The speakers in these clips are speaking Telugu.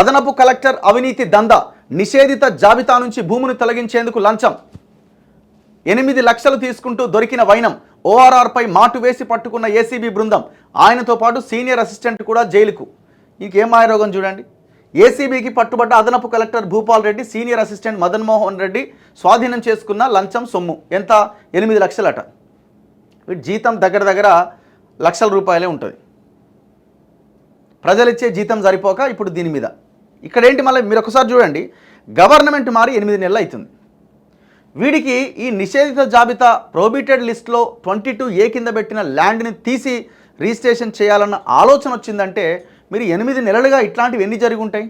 అదనపు కలెక్టర్ అవినీతి దందా, నిషేధిత జాబితా నుంచి భూమును తొలగించేందుకు లంచం. 8 లక్షలు తీసుకుంటూ దొరికిన వైనం. ఓఆర్ఆర్పై మాటు వేసి పట్టుకున్న ఏసీబీ బృందం. ఆయనతో పాటు సీనియర్ అసిస్టెంట్ కూడా జైలుకు. ఇంకేం మాయరోగం చూడండి. ఏసీబీకి పట్టుబడ్డ అదనపు collector Bhupal Reddy, senior assistant Madan Mohan Reddy స్వాధీనం చేసుకున్న లంచం సొమ్ము ఎంత? 8 లక్షలట. వీటి జీతం దగ్గర దగ్గర లక్షల రూపాయలే ఉంటుంది. ప్రజలిచ్చే జీతం సరిపోక ఇప్పుడు దీని మీద ఇక్కడేంటి, మళ్ళీ మీరు ఒకసారి చూడండి, గవర్నమెంట్ మారి 8 నెలలు అవుతుంది. వీడికి ఈ నిషేధిత జాబితా ప్రోబిటెడ్ లిస్ట్లో 22A కింద పెట్టిన ల్యాండ్ని తీసి రిజిస్ట్రేషన్ చేయాలన్న ఆలోచన వచ్చిందంటే మీరు 8 నెలలుగా ఇట్లాంటివి ఎన్ని జరిగి ఉంటాయి?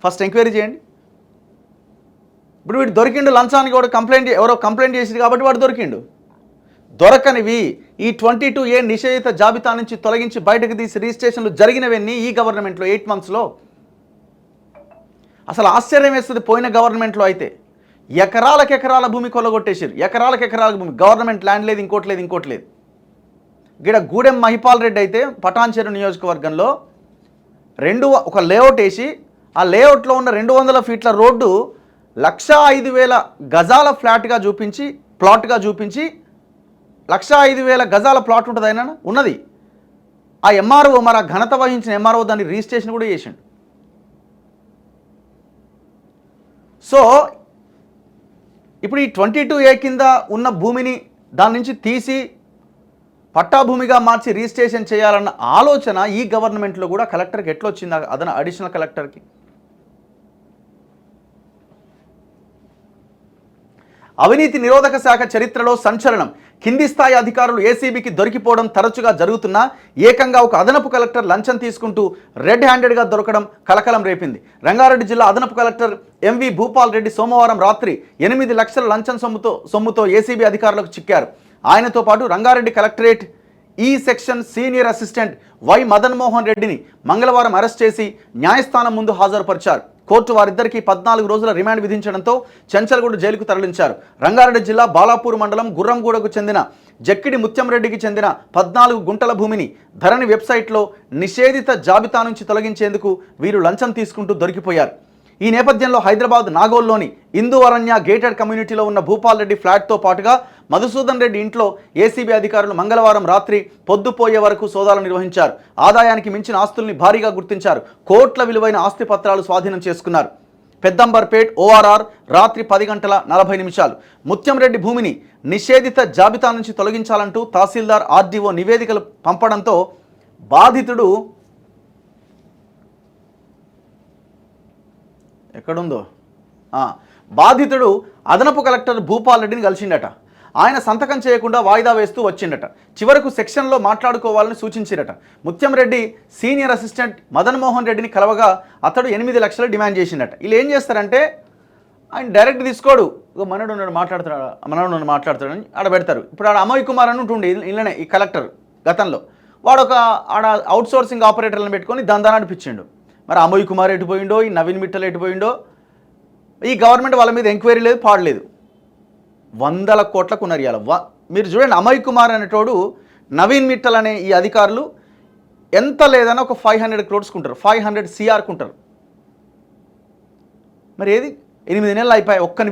ఫస్ట్ ఎంక్వైరీ చేయండి. ఇప్పుడు వీడు దొరికిండు లంచానికి, కూడా ఎవరో కంప్లైంట్ చేసింది కాబట్టి వాడు దొరికిండు. దొరకనివి ఈ 22A నిషేధిత జాబితా నుంచి తొలగించి బయటకు తీసి రిజిస్ట్రేషన్లు జరిగినవన్నీ ఈ గవర్నమెంట్లో 8 మంత్స్లో. అసలు ఆశ్చర్యం వేస్తుంది. పోయిన గవర్నమెంట్లో అయితే ఎకరాల భూమి కొల్లగొట్టేసారు. ఎకరాల భూమి, గవర్నమెంట్ ల్యాండ్ లేదు, ఇంకోటి లేదు. గిడ గూడెం మహిపాల్ రెడ్డి అయితే పటాన్చెరు నియోజకవర్గంలో ఒక లేఅవుట్ వేసి ఆ లేఅవుట్లో ఉన్న 200 ఫీట్ల రోడ్డు 1,05,000 గజాల ప్లాట్గా చూపించి 1,05,000 గజాల ప్లాట్ ఉంటుంది అయినా ఉన్నది. ఆ ఎంఆర్ఓ, మరి ఆ ఘనత వహించిన ఎంఆర్ఓ దాన్ని రిజిస్ట్రేషన్ కూడా చేసిండు. సో ఇప్పుడు ఈ 22A కింద ఉన్న భూమిని దాని నుంచి తీసి పట్టాభూమిగా మార్చి రిజిస్ట్రేషన్ చేయాలన్న ఆలోచన ఈ గవర్నమెంట్లో కూడా కలెక్టర్కి ఎట్లా వచ్చింది? అడిషనల్ కలెక్టర్కి. అవినీతి నిరోధక శాఖ చరిత్రలో సంచలనం. కింది స్థాయి అధికారులు ఏసీబీకి దొరికిపోవడం తరచుగా జరుగుతున్నా ఏకంగా ఒక అదనపు కలెక్టర్ లంచం తీసుకుంటూ రెడ్ హ్యాండెడ్గా దొరకడం కలకలం రేపింది. రంగారెడ్డి జిల్లా అదనపు కలెక్టర్ ఎంవి భూపాల్ రెడ్డి సోమవారం రాత్రి 8 లక్షల లంచం సొమ్ముతో ఏసీబీ అధికారులకు చిక్కారు. ఆయనతో పాటు Rangareddy collectorate E section senior assistant Y Madan Mohan రెడ్డిని మంగళవారం అరెస్ట్ చేసి న్యాయస్థానం ముందు హాజరుపరిచారు. కోర్టు వారిద్దరికీ 14 రోజుల రిమాండ్ విధించడంతో చెంచల్గూడ జైలుకు తరలించారు. రంగారెడ్డి జిల్లా బాలాపూర్ మండలం గుర్రంగూడకు చెందిన జక్కిడి ముత్యంరెడ్డికి చెందిన 14 గుంటల భూమిని ధరణి వెబ్సైట్లో నిషేధిత జాబితా నుంచి తొలగించేందుకు వీరు లంచం తీసుకుంటూ దొరికిపోయారు. ఈ నేపథ్యంలో హైదరాబాద్ నాగోల్లోని ఇందు అరణ్య గేటెడ్ కమ్యూనిటీలో ఉన్న భూపాల్ రెడ్డి ఫ్లాట్తో పాటుగా మధుసూదన్ రెడ్డి ఇంట్లో ఏసీబీ అధికారులు మంగళవారం రాత్రి పొద్దుపోయే వరకు సోదాలు నిర్వహించారు. ఆదాయానికి మించిన ఆస్తుల్ని భారీగా గుర్తించారు. కోట్ల విలువైన ఆస్తి పత్రాలు స్వాధీనం చేసుకున్నారు. పెద్దంబర్పేట్ ఓఆర్ఆర్ రాత్రి 10:40 ముత్యంరెడ్డి భూమిని నిషేధిత జాబితా నుంచి తొలగించాలంటూ తహసీల్దార్ ఆర్డీఓ నివేదికలు పంపడంతో బాధితుడు బాధితుడు అదనపు కలెక్టర్ భూపాల్ రెడ్డిని కలిసిండట. ఆయన సంతకం చేయకుండా వాయిదా వేస్తూ వచ్చిండట. చివరకు సెక్షన్లో మాట్లాడుకోవాలని సూచించారట. ముత్యంరెడ్డి సీనియర్ అసిస్టెంట్ మదన్ మోహన్ రెడ్డిని కలవగా అతడు 8 లక్షలు డిమాండ్ చేసిండట. వీళ్ళు ఏం చేస్తారంటే ఆయన డైరెక్ట్ తీసుకోడు, మనోడు మాట్లాడుతాడని ఆడ పెడతారు. ఇప్పుడు ఆడ అమోయ్ కుమార్ అని ఉంటుండే ఇళ్ళనే ఈ కలెక్టర్ గతంలో, వాడు ఒక ఆడ అవుట్ సోర్సింగ్ ఆపరేటర్లను పెట్టుకొని దందా నడిపించిండు. మరి అమోయ్ కుమార్ ఎటుపోయిండో, ఈ నవీన్ మిట్టల్ ఎటుపోయిండో, ఈ గవర్నమెంట్ వాళ్ళ మీద ఎంక్వైరీ లేదు, పాడలేదు. 100 కోట్లకు ఉన్నారు ఇవాళ. మీరు చూడండి, అమోయ్ కుమార్ అనేటోడు, నవీన్ మిట్టల్ అనే ఈ అధికారులు ఎంత లేదన్నా ఒక 500 crores కుంటారు, 500 CR కుంటారు. మరి ఏది 8 నెలలు అయిపోయాయి, ఒక్కని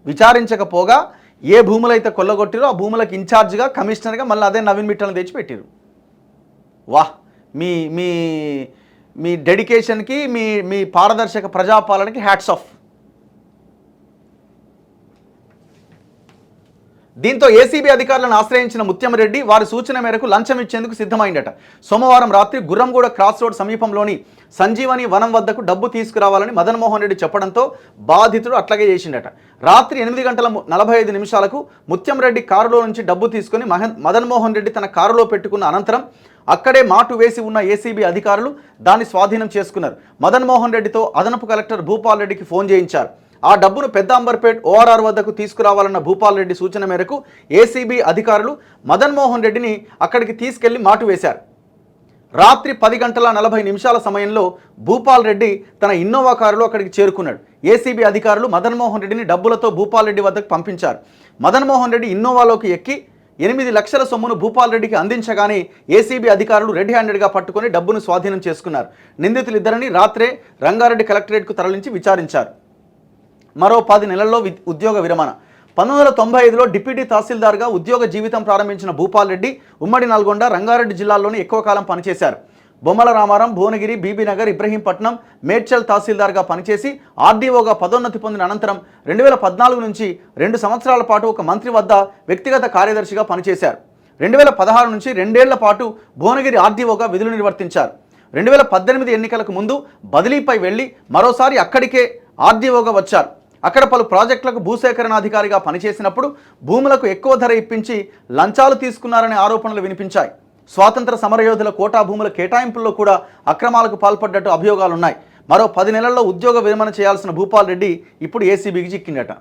విచారించకపోగా ఏ భూములైతే కొల్లగొట్టిరో ఆ భూములకు ఇన్ఛార్జ్గా కమిషనర్గా మళ్ళీ అదే నవీన్ మిట్టల్ని తెచ్చిపెట్టారు. వాహ్, మీ మీ మీ డెడికేషన్కి, మీ పారదర్శక ప్రజాపాలనకి హ్యాట్స్ ఆఫ్. దీంతో ఏసీబీ అధికారులను ఆశ్రయించిన ముత్యంరెడ్డి వారి సూచన మేరకు లంచం ఇచ్చేందుకు సిద్ధమైందట. సోమవారం రాత్రి గుర్రంగూడ క్రాస్ రోడ్ సమీపంలోని సంజీవని వనం వద్దకు డబ్బు తీసుకురావాలని మదన్ మోహన్ రెడ్డి చెప్పడంతో బాధితుడు అట్లాగే చేసిండట. రాత్రి 8:45 ముత్యంరెడ్డి కారులో నుంచి డబ్బు తీసుకుని మదన్ మోహన్ రెడ్డి తన కారులో పెట్టుకున్న అనంతరం అక్కడే మాటు వేసి ఉన్న ఏసీబీ అధికారులు దాన్ని స్వాధీనం చేసుకున్నారు. మదన్ మోహన్ రెడ్డితో అదనపు కలెక్టర్ భూపాల్ రెడ్డికి ఫోన్ చేయించారు. ఆ డబ్బును పెద్దాంబర్పేట్ ఓఆర్ఆర్ వద్దకు తీసుకురావాలన్న భూపాల్ రెడ్డి సూచన మేరకు ఏసీబీ అధికారులు మదన్ మోహన్ రెడ్డిని అక్కడికి తీసుకెళ్లి మాటు వేశారు. రాత్రి 10:40 సమయంలో భూపాల్ రెడ్డి తన ఇన్నోవా కారులో అక్కడికి చేరుకున్నాడు. ఏసీబీ అధికారులు మదన్ మోహన్ రెడ్డిని డబ్బులతో భూపాల్ రెడ్డి వద్దకు పంపించారు. మదన్ మోహన్ రెడ్డి ఇన్నోవాలోకి ఎక్కి 8 లక్షల సొమ్మును భూపాల్ రెడ్డికి అందించగానే ఏసీబీ అధికారులు రెడ్ హ్యాండెడ్గా పట్టుకొని డబ్బును స్వాధీనం చేసుకున్నారు. నిందితులిద్దరిని రాత్రే రంగారెడ్డి కలెక్టరేట్కు తరలించి విచారించారు. మరో 10 నెలల్లో ఉద్యోగ విరమణ. 1995లో డిప్యూటీ తహసీల్దార్గా ఉద్యోగ జీవితం ప్రారంభించిన భూపాల్ రెడ్డి ఉమ్మడి నల్గొండ, రంగారెడ్డి జిల్లాల్లోనే ఎక్కువ కాలం పనిచేశారు. బొమ్మల రామారం, భువనగిరి, బీబీనగర్, ఇబ్రహీంపట్నం, మేడ్చల్ తహసీల్దార్గా పనిచేసి ఆర్డీఓగా పదోన్నతి పొందిన అనంతరం 2014 నుంచి 2 సంవత్సరాల పాటు ఒక మంత్రి వద్ద వ్యక్తిగత కార్యదర్శిగా పనిచేశారు. 2016 నుంచి 2 ఏళ్ల పాటు భువనగిరి ఆర్డీఓగా విధులు నిర్వర్తించారు. 2018 ఎన్నికలకు ముందు బదిలీపై వెళ్లి మరోసారి అక్కడికే ఆర్డీఓగా వచ్చారు. అక్కడ పలు ప్రాజెక్టులకు భూసేకరణాధికారిగా పనిచేసినప్పుడు భూములకు ఎక్కువ ధర ఇప్పించి లంచాలు తీసుకున్నారనే ఆరోపణలు వినిపించాయి. స్వాతంత్ర సమరయోధుల కోటా భూముల కేటాయింపుల్లో కూడా అక్రమాలకు పాల్పడ్డట్టు అభియోగాలున్నాయి. మరో 10 నెలల్లో ఉద్యోగ విరమణ చేయాల్సిన భూపాల్ రెడ్డి ఇప్పుడు ఏసీబీకి చిక్కిందట.